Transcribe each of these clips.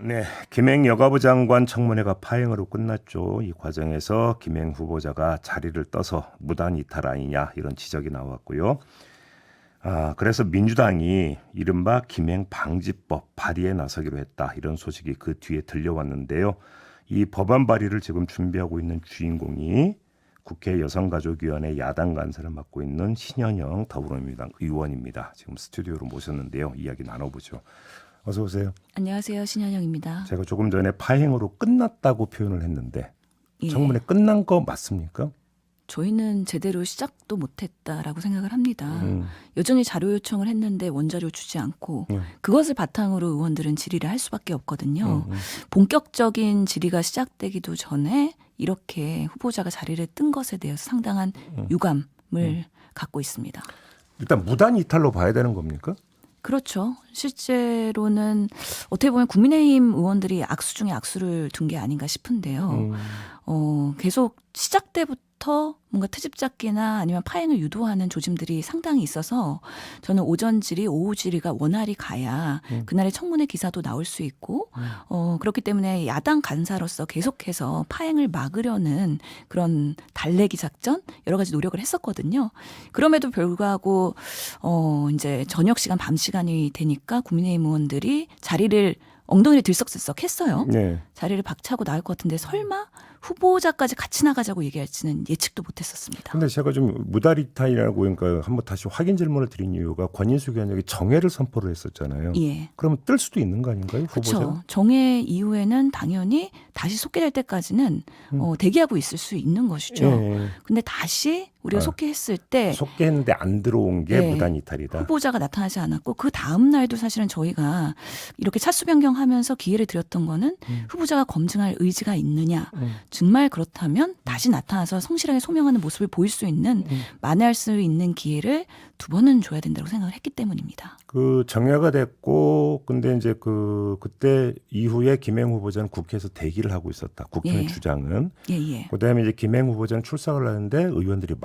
네, 김행 여가부 장관 청문회가 파행으로 끝났죠. 이 과정에서 김행 후보자가 자리를 떠서 무단 이탈 아니냐 이런 지적이 나왔고요. 그래서 민주당이 이른바 김행 방지법 발의에 나서기로 했다. 이런 소식이 그 뒤에 들려왔는데요. 이 법안 발의를 지금 준비하고 있는 주인공이 국회 여성가족위원회 야당 간사를 맡고 있는 신현영 더불어민주당 의원입니다. 지금 스튜디오로 모셨는데요. 이야기 나눠보죠. 어서 오세요. 안녕하세요. 신현영입니다. 제가 조금 전에 파행으로 끝났다고 표현을 했는데 예. 청문회 끝난 거 맞습니까? 저희는 제대로 시작도 못했다라고 생각을 합니다. 여전히 자료 요청을 했는데 원자료 주지 않고 그것을 바탕으로 의원들은 질의를 할 수밖에 없거든요. 본격적인 질의가 시작되기도 전에 이렇게 후보자가 자리를 뜬 것에 대해서 상당한 유감을 갖고 있습니다. 일단 무단 이탈로 봐야 되는 겁니까? 그렇죠. 실제로는 어떻게 보면 국민의힘 의원들이 악수 중에 악수를 둔 게 아닌가 싶은데요. 계속 시작 때부터 뭔가 트집 잡기나 아니면 파행을 유도하는 조짐들이 상당히 있어서 저는 오전 질의, 오후 질의가 원활히 가야 그날의 청문회 기사도 나올 수 있고 그렇기 때문에 야당 간사로서 계속해서 파행을 막으려는 그런 달래기 작전 여러 가지 노력을 했었거든요. 그럼에도 불구하고 이제 저녁 시간, 밤 시간이 되니까 국민의힘 의원들이 자리를 엉덩이를 들썩들썩 했어요. 네. 자리를 박차고 나올 것 같은데 설마 후보자까지 같이 나가자고 얘기할지는 예측도 못했었습니다. 근데 제가 좀 무단 이탈이라고 그러니까 한번 다시 확인 질문을 드린 이유가 권인숙 의원이 정해를 선포를 했었잖아요. 예. 그러면 뜰 수도 있는 거 아닌가요? 후보자? 그렇죠. 정해 이후에는 당연히 다시 속개될 때까지는 대기하고 있을 수 있는 것이죠. 예. 근데 다시 우리가 속개했을 때 속개했는데 안 들어온 게 네. 무단 이탈이다. 후보자가 나타나지 않았고 그 다음 날도 사실은 저희가 이렇게 차수 변경하면서 기회를 드렸던 거는 후보자가 검증할 의지가 있느냐. 정말 그렇다면 다시 나타나서 성실하게 소명하는 모습을 보일 수 있는 만회할 수 있는 기회를 2번은 줘야 된다고 생각을 했기 때문입니다. 그 정회가 됐고 근데 이제 그때 이후에 김행 후보자는 국회에서 대기를 하고 있었다. 국회 예. 주장은. 예. 그다음에 이제 김행 후보자는 출석을 하는데 의원들이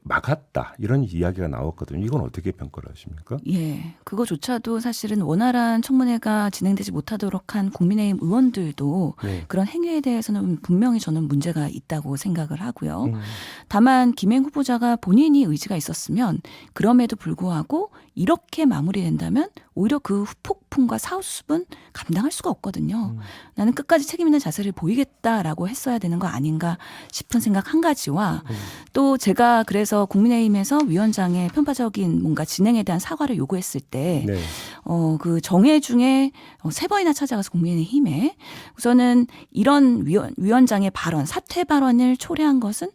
막았다. 이런 이야기가 나왔거든요. 이건 어떻게 평가를 하십니까? 예. 그거조차도 사실은 원활한 청문회가 진행되지 못하도록 한 국민의힘 의원들도 네. 그런 행위에 대해서는 분명히 저는 문제가 있다고 생각을 하고요. 다만 김행 후보자가 본인이 의지가 있었으면 그럼에도 불구하고 이렇게 마무리된다면 오히려 그 후폭풍과 사후수습은 감당할 수가 없거든요. 나는 끝까지 책임 있는 자세를 보이겠다라고 했어야 되는 거 아닌가 싶은 생각 한 가지와 또 제가 그래서 국민의힘에서 위원장의 편파적인 뭔가 진행에 대한 사과를 요구했을 때 네. 그 정회 중에 3번이나 찾아가서 국민의힘에 우선은 이런 위원장의 발언, 사퇴 발언을 초래한 것은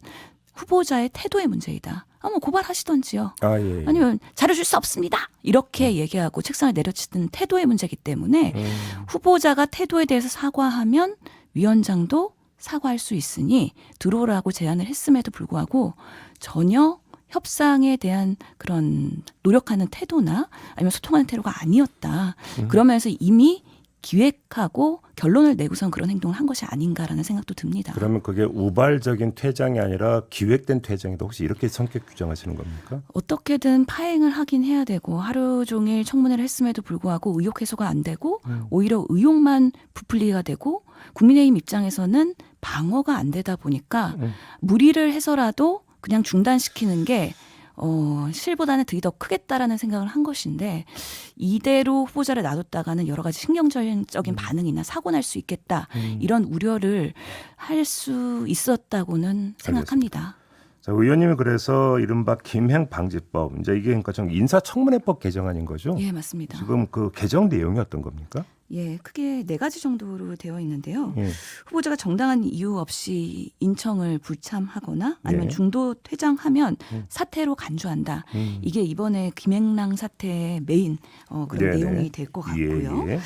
후보자의 태도의 문제이다. 뭐 고발하시던지요. 예. 아니면 자료 줄 수 없습니다. 이렇게 얘기하고 책상을 내려치던 태도의 문제이기 때문에 후보자가 태도에 대해서 사과하면 위원장도 사과할 수 있으니 들어오라고 제안을 했음에도 불구하고 전혀 협상에 대한 그런 노력하는 태도나 아니면 소통하는 태도가 아니었다. 그러면서 이미 기획하고 결론을 내고선 그런 행동을 한 것이 아닌가라는 생각도 듭니다. 그러면 그게 우발적인 퇴장이 아니라 기획된 퇴장이다. 혹시 이렇게 성격 규정하시는 겁니까? 어떻게든 파행을 하긴 해야 되고 하루 종일 청문회를 했음에도 불구하고 의혹 해소가 안 되고 오히려 의혹만 부풀리가 되고 국민의힘 입장에서는 방어가 안 되다 보니까 무리를 해서라도 그냥 중단시키는 게 실보다는 득이 더 크겠다라는 생각을 한 것인데 이대로 후보자를 놔뒀다가는 여러 가지 신경적인 반응이나 사고 날 수 있겠다 이런 우려를 할 수 있었다고는 생각합니다. 자, 의원님이 그래서 이른바 김행 방지법 이제 이게 그러니까 좀 인사청문회법 개정안인 거죠? 예, 맞습니다. 지금 그 개정 내용이 어떤 겁니까? 예, 크게 4가지 정도로 되어 있는데요. 예. 후보자가 정당한 이유 없이 인청을 불참하거나 아니면 네. 중도 퇴장하면 사퇴로 간주한다. 이게 이번에 김행랑 사태의 메인 그런 네네. 내용이 될 것 같고요. 예.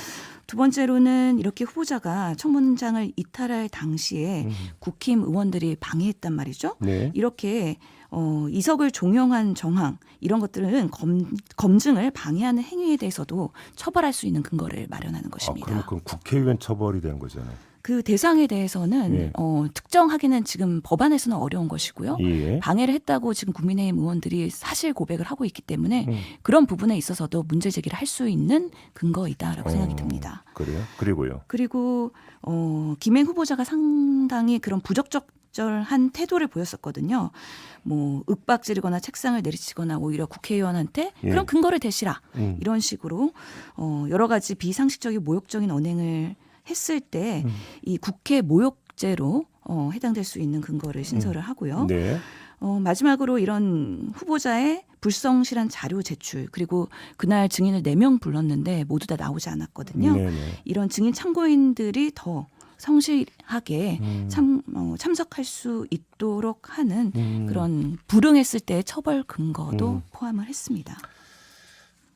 2번째로는 이렇게 후보자가 청문장을 이탈할 당시에 국힘 의원들이 방해했단 말이죠. 네. 이렇게 이석을 종용한 정황 이런 것들은 검증을 방해하는 행위에 대해서도 처벌할 수 있는 근거를 마련하는 것입니다. 그럼 그건 국회의원 처벌이 되는 거잖아요. 그 대상에 대해서는 예. 특정하기는 지금 법안에서는 어려운 것이고요. 예. 방해를 했다고 지금 국민의힘 의원들이 사실 고백을 하고 있기 때문에 그런 부분에 있어서도 문제 제기를 할 수 있는 근거이다라고 생각이 듭니다. 그래요? 그리고요. 그리고 김행 후보자가 상당히 그런 부적절한 태도를 보였었거든요. 뭐 윽박지르거나 책상을 내리치거나 오히려 국회의원한테 예. 그런 근거를 대시라 이런 식으로 여러 가지 비상식적이고 모욕적인 언행을 했을 때 이 국회 모욕죄로 해당될 수 있는 근거를 신설을 하고요. 네. 마지막으로 이런 후보자의 불성실한 자료 제출 그리고 그날 증인을 4명 불렀는데 모두 다 나오지 않았거든요. 네네. 이런 증인 참고인들이 더 성실하게 참석할 수 있도록 하는 그런 불응했을 때의 처벌 근거도 포함을 했습니다.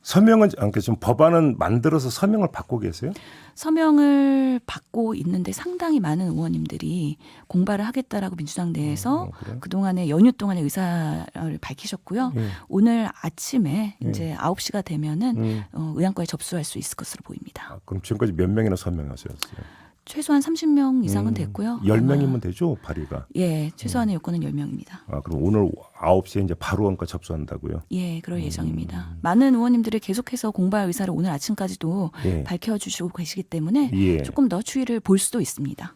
서명은 그러니까 지금 법안은 만들어서 서명을 받고 계세요? 서명을 받고 있는데 상당히 많은 의원님들이 공발을 하겠다라고 민주당 내에서 그래요? 그동안의 연휴 동안의 의사를 밝히셨고요. 예. 오늘 아침에 이제 9시가 되면은 의안과에 접수할 수 있을 것으로 보입니다. 아, 그럼 지금까지 몇 명이나 서명하셨어요? 최소한 30명 이상은 됐고요. 10명이면 되죠, 발의가. 예, 최소한의 요건은 10명입니다. 아, 그럼 오늘 9시에 이제 바로 원가 접수한다고요? 예, 그럴 예정입니다. 많은 의원님들이 계속해서 공발 의사를 오늘 아침까지도 예. 밝혀주시고 계시기 때문에 예. 조금 더 추이를 볼 수도 있습니다.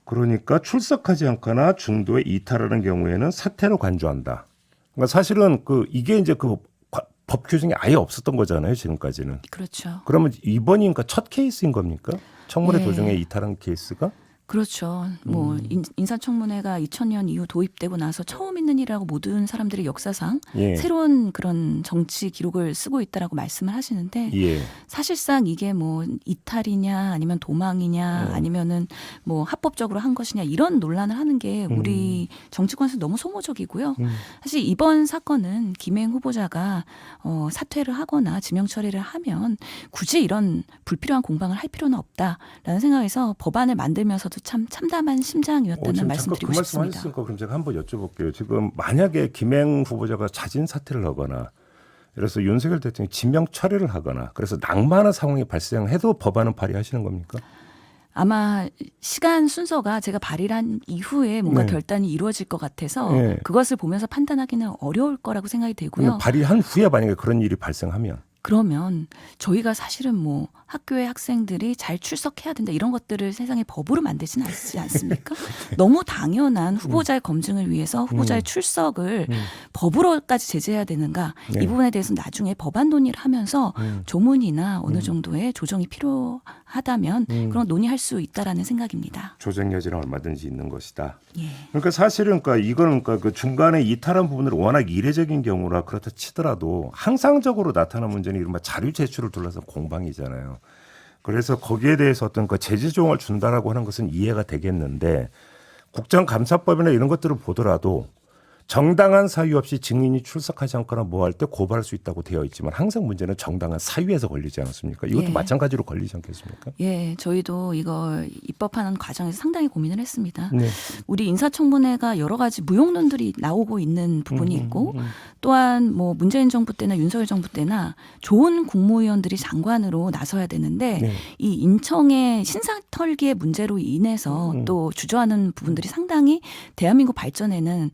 그러니까 출석하지 않거나 중도에 이탈하는 경우에는 사퇴로 간주한다. 그러니까 사실은 이게 이제 법 규정이 아예 없었던 거잖아요, 지금까지는. 그렇죠. 그러면 이번이 그러니까 첫 케이스인 겁니까? 청문회 예. 도중에 이탈한 케이스가? 그렇죠. 뭐 인사청문회가 2000년 이후 도입되고 나서 처음 있는 일이라고 모든 사람들이 역사상 예. 새로운 그런 정치 기록을 쓰고 있다라고 말씀을 하시는데 예. 사실상 이게 뭐 이탈이냐 아니면 도망이냐 아니면은 뭐 합법적으로 한 것이냐 이런 논란을 하는 게 우리 정치권에서 너무 소모적이고요. 사실 이번 사건은 김행 후보자가 사퇴를 하거나 지명 처리를 하면 굳이 이런 불필요한 공방을 할 필요는 없다라는 생각에서 법안을 만들면서도 참 참담한 심장이었다는 지금 말씀드리고 그 싶습니다. 말씀하셨으니까 그럼 제가 한번 여쭤볼게요. 지금 만약에 김행 후보자가 자진 사퇴를 하거나 그래서 윤석열 대통령이 지명 처리를 하거나 그래서 낙마하는 상황이 발생해도 법안은 발의하시는 겁니까? 아마 시간 순서가 제가 발의를 한 이후에 뭔가 네. 결단이 이루어질 것 같아서 네. 그것을 보면서 판단하기는 어려울 거라고 생각이 되고요. 발의한 후에 만약에 그런 일이 발생하면 그러면 저희가 사실은 뭐 학교의 학생들이 잘 출석해야 된다 이런 것들을 세상에 법으로 만들지는 않지 않습니까? 너무 당연한 후보자의 검증을 위해서 후보자의 출석을 법으로까지 제재해야 되는가 네. 이 부분에 대해서 나중에 법안 논의를 하면서 조문이나 어느 정도의 조정이 필요하다면 그런 논의할 수 있다라는 생각입니다. 조정 여지는 얼마든지 있는 것이다. 예. 그러니까 사실은 이거는 그 중간에 이탈한 부분은 워낙 이례적인 경우라 그렇다 치더라도 항상적으로 나타나는 문제는 이른바 자료 제출을 둘러싼 공방이잖아요. 그래서 거기에 대해서 어떤 제재 조항을 준다라고 하는 것은 이해가 되겠는데 국정감사법이나 이런 것들을 보더라도 정당한 사유 없이 증인이 출석하지 않거나 뭐 할 때 고발할 수 있다고 되어 있지만 항상 문제는 정당한 사유에서 걸리지 않습니까? 이것도 예. 마찬가지로 걸리지 않겠습니까? 예, 저희도 이거 입법하는 과정에서 상당히 고민을 했습니다. 네. 우리 인사청문회가 여러 가지 무용론들이 나오고 있는 부분이 있고 또한 뭐 문재인 정부 때나 윤석열 정부 때나 좋은 국무위원들이 장관으로 나서야 되는데 네. 이 인청의 신상 털기의 문제로 인해서 또 주저하는 부분들이 상당히 대한민국 발전에는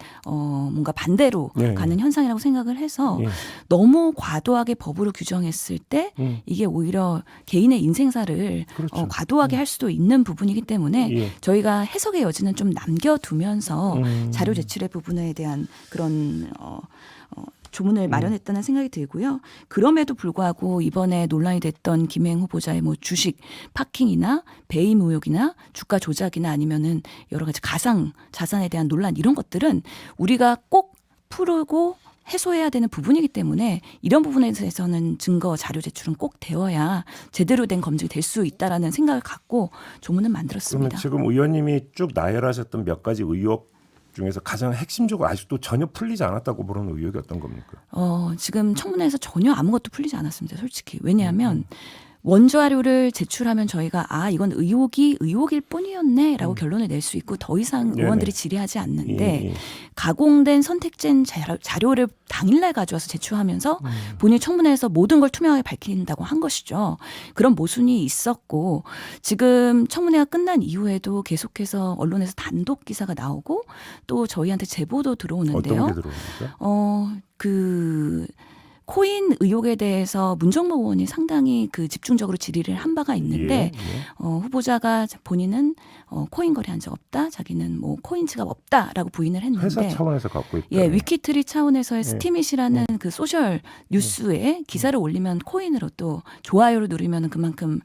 뭔가 반대로 네. 가는 현상이라고 생각을 해서 네. 너무 과도하게 법으로 규정했을 때 이게 오히려 개인의 인생사를 그렇죠. 과도하게 할 수도 있는 부분이기 때문에 예. 저희가 해석의 여지는 좀 남겨두면서 자료 제출의 부분에 대한 그런 조문을 마련했다는 생각이 들고요. 그럼에도 불구하고 이번에 논란이 됐던 김행 후보자의 뭐 주식 파킹이나 배임 의혹이나 주가 조작이나 아니면은 여러 가지 가상 자산에 대한 논란 이런 것들은 우리가 꼭 풀고 해소해야 되는 부분이기 때문에 이런 부분에 대해서는 증거 자료 제출은 꼭 되어야 제대로 된 검증이 될 수 있다라는 생각을 갖고 조문을 그러면 만들었습니다. 지금 의원님이 쭉 나열하셨던 몇 가지 의혹 중에서 가장 핵심적으로 아직도 전혀 풀리지 않았다고 보는 의혹이 어떤 겁니까? 지금 청문회에서 전혀 아무것도 풀리지 않았습니다. 솔직히. 왜냐하면 원자료를 제출하면 저희가 이건 의혹일 뿐이었네라고 결론을 낼 수 있고 더 이상 네네. 의원들이 질의하지 않는데 예. 가공된 선택된 자료를 당일날 가져와서 제출하면서 본인 청문회에서 모든 걸 투명하게 밝힌다고 한 것이죠. 그런 모순이 있었고 지금 청문회가 끝난 이후에도 계속해서 언론에서 단독 기사가 나오고 또 저희한테 제보도 들어오는데요. 어떤 게 들어옵니까? 코인 의혹에 대해서 문정모 의원이 상당히 집중적으로 질의를 한 바가 있는데 후보자가 본인은 코인 거래한 적 없다. 자기는 뭐 코인 지갑 없다라고 부인을 했는데 회사 차원에서 갖고 있다. 위키트리 차원에서의 스티밋이라는 그 소셜 뉴스에 기사를 올리면 코인으로 또 좋아요를 누르면 그만큼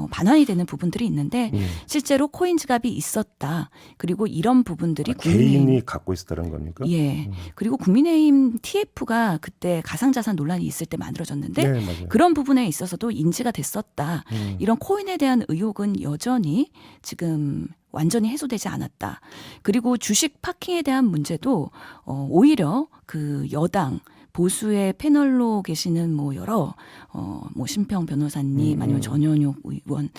반환이 되는 부분들이 있는데 실제로 코인 지갑이 있었다. 그리고 이런 부분들이 개인이 갖고 있었다는 겁니까? 예. 그리고 국민의힘 TF가 그때 가상자산 논란이 있을 때 만들어졌는데 네, 맞아요. 그런 부분에 있어서도 인지가 됐었다. 이런 코인에 대한 의혹은 여전히 지금 완전히 해소되지 않았다. 그리고 주식 파킹에 대한 문제도 오히려 여당 보수의 패널로 계시는 여러 심평 변호사님 아니면 전현욱 의원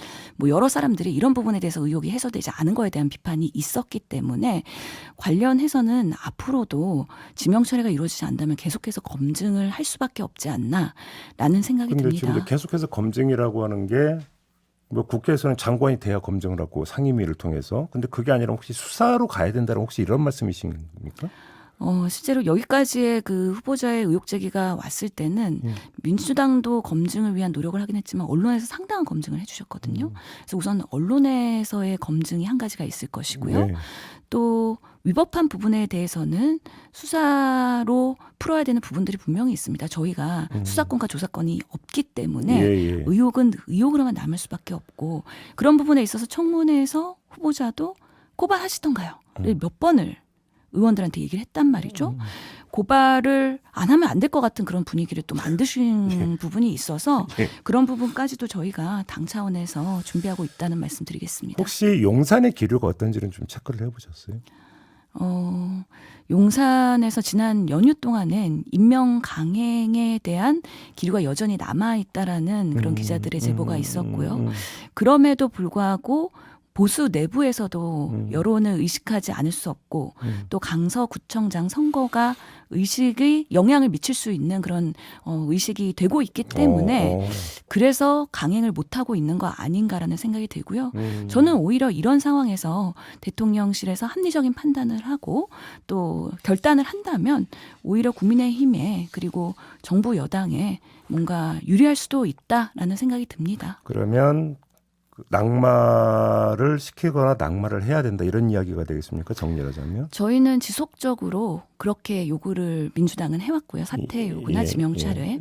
여러 사람들이 이런 부분에 대해서 의혹이 해소되지 않은 거에 대한 비판이 있었기 때문에 관련해서는 앞으로도 지명 처리가 이루어지지 않는다면 계속해서 검증을 할 수밖에 없지 않나라는 생각이 근데 듭니다. 지금 계속해서 검증이라고 하는 게 국회에서는 장관이 돼야 검증을 하고 상임위를 통해서. 근데 그게 아니라 혹시 수사로 가야 된다는 혹시 이런 말씀이신 겁니까? 실제로 여기까지의 후보자의 의혹 제기가 왔을 때는 민주당도 검증을 위한 노력을 하긴 했지만 언론에서 상당한 검증을 해주셨거든요. 그래서 우선 언론에서의 검증이 한 가지가 있을 것이고요. 네. 또 위법한 부분에 대해서는 수사로 풀어야 되는 부분들이 분명히 있습니다. 저희가 수사권과 조사권이 없기 때문에 의혹은 의혹으로만 남을 수밖에 없고 그런 부분에 있어서 청문회에서 후보자도 고발하시던가요? 몇 번을 의원들한테 얘기를 했단 말이죠. 고발을 안 하면 안 될 것 같은 그런 분위기를 또 만드신 부분이 있어서 그런 부분까지도 저희가 당 차원에서 준비하고 있다는 말씀 드리겠습니다. 혹시 용산의 기류가 어떤지는 좀 체크를 해보셨어요? 용산에서 지난 연휴 동안엔 인명 강행에 대한 기류가 여전히 남아있다라는 그런 기자들의 제보가 있었고요. 그럼에도 불구하고 보수 내부에서도 여론을 의식하지 않을 수 없고 또 강서구청장 선거가 의식이 영향을 미칠 수 있는 그런 의식이 되고 있기 때문에 그래서 강행을 못하고 있는 거 아닌가라는 생각이 들고요. 저는 오히려 이런 상황에서 대통령실에서 합리적인 판단을 하고 또 결단을 한다면 오히려 국민의힘에 그리고 정부 여당에 뭔가 유리할 수도 있다라는 생각이 듭니다. 그러면 낙마를 시키거나 낙마를 해야 된다 이런 이야기가 되겠습니까? 정리를 하자면. 저희는 지속적으로 그렇게 요구를 민주당은 해왔고요. 사퇴 요구나 지명차례.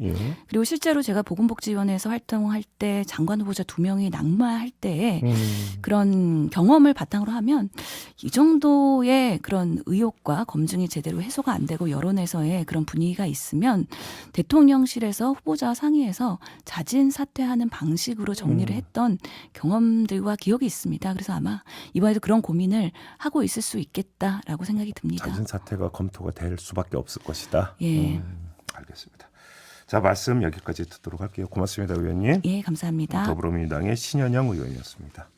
그리고 실제로 제가 보건복지위원회에서 활동할 때 장관 후보자 2명이 낙마할 때에 그런 경험을 바탕으로 하면 이 정도의 그런 의혹과 검증이 제대로 해소가 안 되고 여론에서의 그런 분위기가 있으면 대통령실에서 후보자와 상의해서 자진 사퇴하는 방식으로 정리를 했던 경험들과 기억이 있습니다. 그래서 아마 이번에도 그런 고민을 하고 있을 수 있겠다라고 생각이 듭니다. 자진 사퇴가 검토가 될 수밖에 없을 것이다. 예. 알겠습니다. 자, 말씀 여기까지 듣도록 할게요. 고맙습니다, 의원님. 예, 감사합니다. 더불어민주당의 신현영 의원이었습니다.